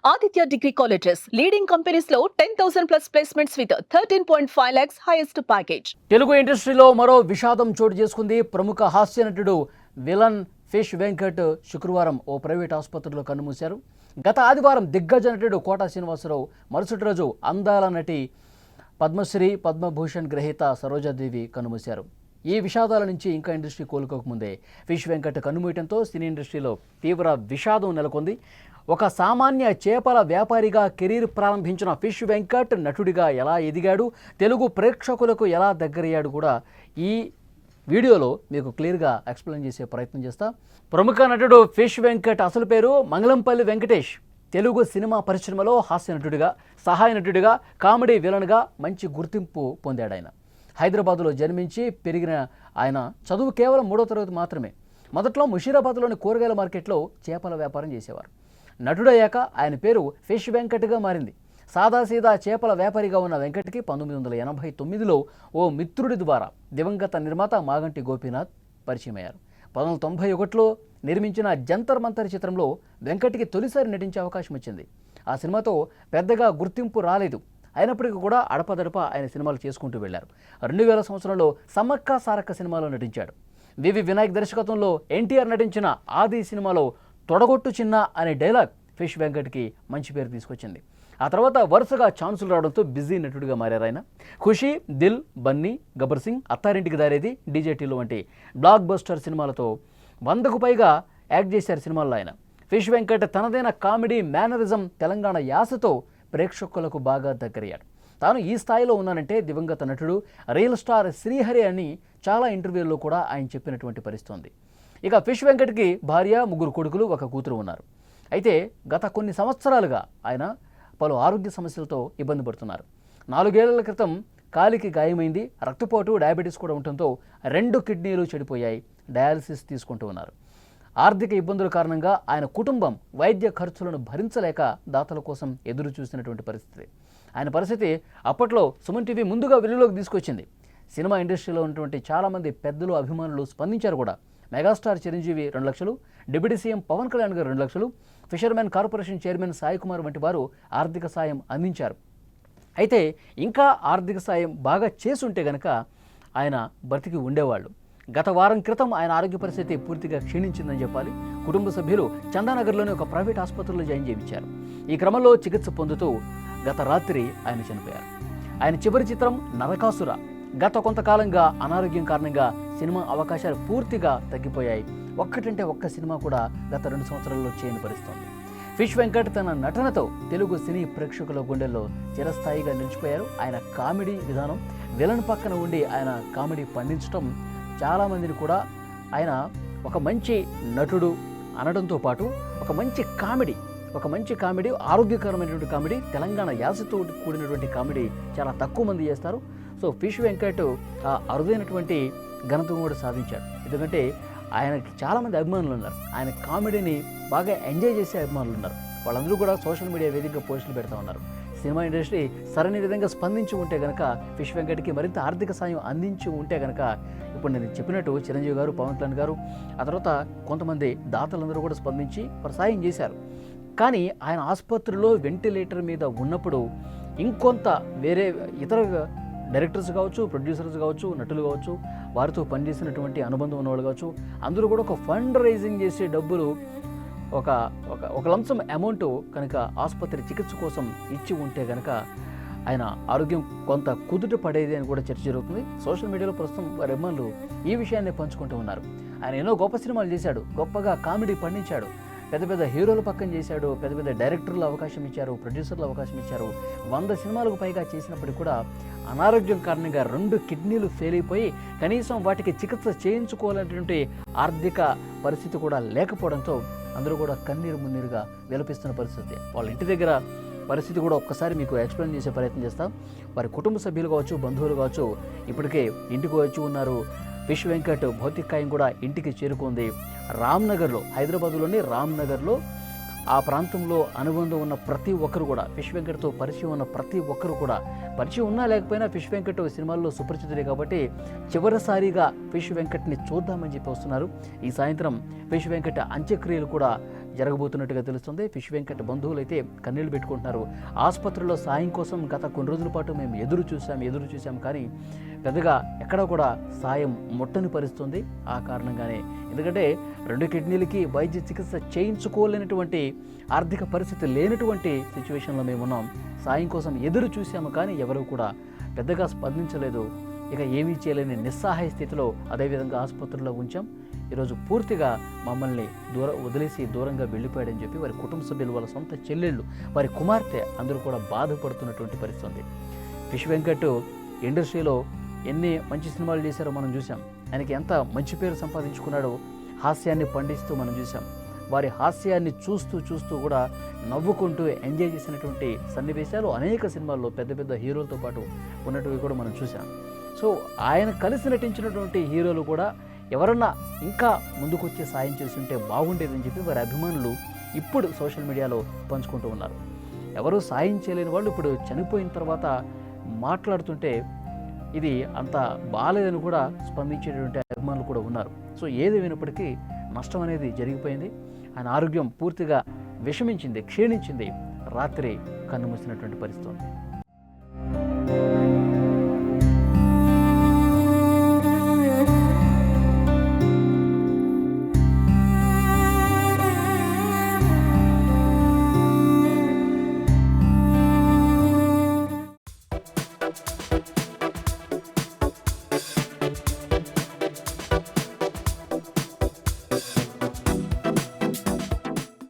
Aditya Degree Colleges, leading companies లో 10,000 plus placements with 13.5 lakhs highest package. Telugu ఇండస్ట్రీలో మరో విషాదం చోటు చేసుకుంది. ప్రముఖ హాస్య నటుడు విలన్ ఫిష్ వెంకట్ శుక్రవారం ఓ ప్రైవేట్ ఆసుపత్రిలో కన్నుమూశారు. గత ఆదివారం దిగ్గజ నటుడు కోట శ్రీనివాసరావు మరుసటి రోజు అందాల నటి పద్మశ్రీ పద్మభూషణ్ గ్రహీత సరోజాదేవి కన్నుమూశారు. ఈ విషాదాల నుంచి ఇంకా ఇండస్ట్రీ కోలుకోకముందే ఫిష్ వెంకట్ కన్నుమూయటంతో సినీ ఇండస్ట్రీలో తీవ్ర విషాదం నెలకొంది. ఒక సామాన్య చేపల వ్యాపారిగా కెరీర్ ప్రారంభించిన ఫిష్ వెంకట్ నటుడిగా ఎలా ఎదిగాడు, తెలుగు ప్రేక్షకులకు ఎలా దగ్గరయ్యాడు కూడా ఈ వీడియోలో మీకు క్లియర్గా ఎక్స్ప్లెయిన్ చేసే ప్రయత్నం చేస్తా. ప్రముఖ నటుడు ఫిష్ వెంకట్ అసలు పేరు మంగళంపల్లి వెంకటేష్. తెలుగు సినిమా పరిశ్రమలో హాస్య నటుడిగా, సహాయ నటుడిగా, కామెడీ విలన్గా మంచి గుర్తింపు పొందాడు ఆయన. హైదరాబాద్లో జన్మించి పెరిగిన ఆయన చదువు కేవలం 3వ తరగతి మాత్రమే. మొదట్లో ముషీరాబాద్లోని కూరగాయల మార్కెట్లో చేపల వ్యాపారం చేసేవారు. నటుడయ్యాక ఆయన పేరు ఫిష్ వెంకట్గా మారింది. సాదాసీదా చేపల వ్యాపారిగా ఉన్న వెంకట్కి 1989లో ఓ మిత్రుడి ద్వారా దివంగత నిర్మాత మాగంటి గోపీనాథ్ పరిచయమయ్యారు. 1991లో నిర్మించిన జంతర్ మంతర్ చిత్రంలో వెంకట్కి తొలిసారి నటించే అవకాశం వచ్చింది. ఆ సినిమాతో పెద్దగా గుర్తింపు రాలేదు. అయినప్పటికీ కూడా అడపదడప ఆయన సినిమాలు చేసుకుంటూ వెళ్లారు. 2000 సంవత్సరంలో సమ్మక్క సారక్క సినిమాలో నటించాడు. వివి వినాయక్ దర్శకత్వంలో ఎన్టీఆర్ నటించిన ఆది సినిమాలో తొడగొట్టు చిన్న అనే డైలాగ్ ఫిష్ వెంకట్కి మంచి పేరు తీసుకొచ్చింది. ఆ తర్వాత వరుసగా ఛాన్సులు రావడంతో బిజీ నటుడిగా మారారు ఆయన. ఖుషి, దిల్, బన్నీ, గబ్బర్ సింగ్, అత్తారింటికి దారేది, డీజేటీలు వంటి బ్లాక్ బస్టర్ సినిమాలతో 100కు పైగా యాక్ట్ చేశారు సినిమాల్లో ఆయన. ఫిష్ వెంకట్ తనదైన కామెడీ మేనరిజం, తెలంగాణ యాసతో ప్రేక్షకులకు బాగా దగ్గరయ్యాడు. తాను ఈ స్థాయిలో ఉన్నానంటే దివంగత నటుడు రియల్ స్టార్ శ్రీహరి అని చాలా ఇంటర్వ్యూల్లో కూడా ఆయన చెప్పినటువంటి పరిస్థితి ఉంది. ఇక ఫిష్ వెంకట్కి భార్య, 3 కొడుకులు, 1 కూతురు ఉన్నారు. అయితే గత కొన్ని సంవత్సరాలుగా ఆయన పలు ఆరోగ్య సమస్యలతో ఇబ్బంది పడుతున్నారు. 4 ఏళ్ల క్రితం కాలికి గాయమైంది. రక్తపోటు, డయాబెటీస్ కూడా ఉండటంతో 2 కిడ్నీలు చెడిపోయాయి. డయాలసిస్ తీసుకుంటూ ఉన్నారు. ఆర్థిక ఇబ్బందుల కారణంగా ఆయన కుటుంబం వైద్య ఖర్చులను భరించలేక దాతల కోసం ఎదురు చూసినటువంటి పరిస్థితి. ఆయన పరిస్థితి అప్పట్లో సుమన్ టీవీ ముందుగా వెలుగులోకి తీసుకొచ్చింది. సినిమా ఇండస్ట్రీలో ఉన్నటువంటి చాలామంది పెద్దలు, అభిమానులు స్పందించారు కూడా. మెగాస్టార్ చిరంజీవి 2 లక్షలు, డిప్యూటీ సీఎం పవన్ కళ్యాణ్ గారు 2 లక్షలు, fishermen corporation chairman Sai Kumar వంటి వారు ఆర్థిక సాయం అందించారు. అయితే ఇంకా ఆర్థిక సాయం బాగా చేసుంటే గనక ఆయన బ్రతికి ఉండేవాళ్ళు. గత వారం క్రితం ఆయన ఆరోగ్య పరిస్థితి పూర్తిగా క్షీణించిందని చెప్పాలి. కుటుంబ సభ్యులు చందానగర్లోని ఒక ప్రైవేట్ ఆసుపత్రిలో జాయిన్ చేయించారు. ఈ క్రమంలో చికిత్స పొందుతూ గత రాత్రి ఆయన చనిపోయారు. ఆయన చివరి చిత్రం నరకాసుర. గత కొంతకాలంగా అనారోగ్యం కారణంగా సినిమా అవకాశాలు పూర్తిగా తగ్గిపోయాయి. ఒక్కటంటే ఒక్క సినిమా కూడా గత 2 సంవత్సరాల్లో చేయని పరిస్థితి. ఫిష్ వెంకట్ తన నటనతో తెలుగు సినీ ప్రేక్షకుల గుండెల్లో చిరస్థాయిగా నిలిచిపోయారు. ఆయన కామెడీ విధానం, విలన్ పక్కన ఉండి ఆయన కామెడీ పండించడం చాలామందిని కూడా ఆయన ఒక మంచి నటుడు అనడంతో పాటు ఒక మంచి కామెడీ, ఆరోగ్యకరమైనటువంటి కామెడీ, తెలంగాణ యాసతో కూడినటువంటి కామెడీ చాలా తక్కువ మంది చేస్తారు. సో ఫిష్ వెంకట్ ఆ అరుదైనటువంటి ఘనతను కూడా సాధించాడు. ఎందుకంటే ఆయనకి చాలామంది అభిమానులు ఉన్నారు. ఆయన కామెడీని బాగా ఎంజాయ్ చేసే అభిమానులు ఉన్నారు. వాళ్ళందరూ కూడా సోషల్ మీడియా వేదికగా పోస్టులు పెడతా ఉన్నారు. సినిమా ఇండస్ట్రీ సరైన విధంగా స్పందించి ఉంటే కనుక, ఫిష్ వెంకట్కి మరింత ఆర్థిక సాయం అందించి ఉంటే కనుక, ఇప్పుడు నేను చెప్పినట్టు చిరంజీవి గారు, పవన్ కళ్యాణ్ గారు, ఆ తర్వాత కొంతమంది దాతలందరూ కూడా స్పందించి వారు సాయం చేశారు. కానీ ఆయన ఆసుపత్రిలో వెంటిలేటర్ మీద ఉన్నప్పుడు ఇంకొంత వేరే ఇతర డైరెక్టర్స్ కావచ్చు, ప్రొడ్యూసర్స్ కావచ్చు, నటులు కావచ్చు, వారితో పనిచేసినటువంటి అనుబంధం ఉన్నవాళ్ళు కావచ్చు, అందరూ కూడా ఒక ఫండ్ రైజింగ్ చేసే డబ్బులు ఒక లంసమ్ అమౌంట్ కనుక ఆసుపత్రి చికిత్స కోసం ఇచ్చి ఉంటే కనుక ఆయన ఆరోగ్యం కొంత కుదుట పడేది అని కూడా చర్చ జరుగుతుంది. సోషల్ మీడియాలో ప్రస్తుతం వారి అభిమానులు ఈ విషయాన్ని పంచుకుంటూ ఉన్నారు. ఆయన ఎన్నో గొప్ప సినిమాలు చేశాడు, గొప్పగా కామెడీ పండించాడు, పెద్ద పెద్ద హీరోల పక్కన చేశాడు, పెద్ద పెద్ద డైరెక్టర్లు అవకాశం ఇచ్చారు, ప్రొడ్యూసర్లు అవకాశం ఇచ్చారు. 100 సినిమాలకు పైగా చేసినప్పటికీ కూడా అనారోగ్యం కారణంగా 2 కిడ్నీలు ఫెయిల్ అయిపోయి కనీసం వాటికి చికిత్స చేయించుకోవాలనేటువంటి ఆర్థిక పరిస్థితి కూడా లేకపోవడంతో అందరూ కూడా కన్నీరు మున్నీరుగా విలపిస్తున్న పరిస్థితి. వాళ్ళ ఇంటి దగ్గర పరిస్థితి కూడా ఒక్కసారి మీకు ఎక్స్ప్లెయిన్ చేసే ప్రయత్నం చేస్తాం. వారి కుటుంబ సభ్యులు కావచ్చు, బంధువులు కావచ్చు, ఇప్పటికే ఇంటికి వచ్చి ఉన్నారు. ఫిష్ వెంకట్ భౌతికాయం కూడా ఇంటికి చేరుకుంది. రామ్నగర్లో, హైదరాబాద్లోని రామ్నగర్లో ఆ ప్రాంతంలో అనుబంధం ఉన్న ప్రతి ఒక్కరు కూడా, ఫిష్ వెంకట్తో పరిచయం ఉన్న ప్రతి ఒక్కరు కూడా, పరిచయం ఉన్నా లేకపోయినా ఫిష్ వెంకట్ సినిమాల్లో సుపరిచితుడే కాబట్టి చివరిసారిగా ఫిష్ వెంకట్ని చూద్దామని చెప్పి వస్తున్నారు. ఈ సాయంత్రం ఫిష్ వెంకట్ అంత్యక్రియలు కూడా జరగబోతున్నట్టుగా తెలుస్తుంది. ఫిష్ వెంకట్ బంధువులు అయితే కన్నీళ్లు పెట్టుకుంటున్నారు. ఆసుపత్రిలో సాయం కోసం గత కొన్ని రోజుల పాటు మేము ఎదురు చూసాం కానీ పెద్దగా ఎక్కడ కూడా సాయం ముట్టని పరిస్థితుంది. ఆ కారణంగానే, ఎందుకంటే 2 కిడ్నీలకి వైద్య చికిత్స చేయించుకోలేనటువంటి ఆర్థిక పరిస్థితి లేనటువంటి సిచ్యువేషన్లో మేము ఉన్నాం. సాయం కోసం ఎదురు చూసాము కానీ ఎవరు కూడా పెద్దగా స్పందించలేదు. ఇక ఏమీ చేయలేని నిస్సహాయ స్థితిలో అదేవిధంగా ఆసుపత్రిలో ఉంచాం. ఈరోజు పూర్తిగా మమ్మల్ని వదిలేసి దూరంగా వెళ్ళిపోయాడని చెప్పి వారి కుటుంబ సభ్యులు, వాళ్ళ సొంత చెల్లెళ్ళు, వారి కుమార్తె అందరూ కూడా బాధపడుతున్నటువంటి పరిస్థితి. ఫిష్ వెంకట్ ఇండస్ట్రీలో ఎన్ని మంచి సినిమాలు చేశారో మనం చూసాం. ఆయనకి ఎంత మంచి పేరు సంపాదించుకున్నాడో హాస్యాన్ని పండిస్తూ మనం చూసాం. వారి హాస్యాన్ని చూస్తూ కూడా నవ్వుకుంటూ ఎంజాయ్ చేసినటువంటి సన్నివేశాలు అనేక సినిమాల్లో పెద్ద పెద్ద హీరోలతో పాటు ఉన్నటివి కూడా మనం చూసాం. సో ఆయన కలిసి నటించినటువంటి హీరోలు కూడా ఎవరన్నా ఇంకా ముందుకొచ్చి సాయం చేస్తుంటే బాగుండేదని చెప్పి వారి అభిమానులు ఇప్పుడు సోషల్ మీడియాలో పంచుకుంటూ ఉన్నారు. ఎవరు సాయం చేయలేని వాళ్ళు ఇప్పుడు చనిపోయిన తర్వాత మాట్లాడుతుంటే ఇది అంత బాలేదని కూడా స్పందించేటువంటి అభిమానులు కూడా ఉన్నారు. సో ఏది వినప్పటికీ నష్టం అనేది జరిగిపోయింది. ఆయన ఆరోగ్యం పూర్తిగా క్షీణించింది. రాత్రి కన్నుమూసినటువంటి పరిస్థితి ఉంది.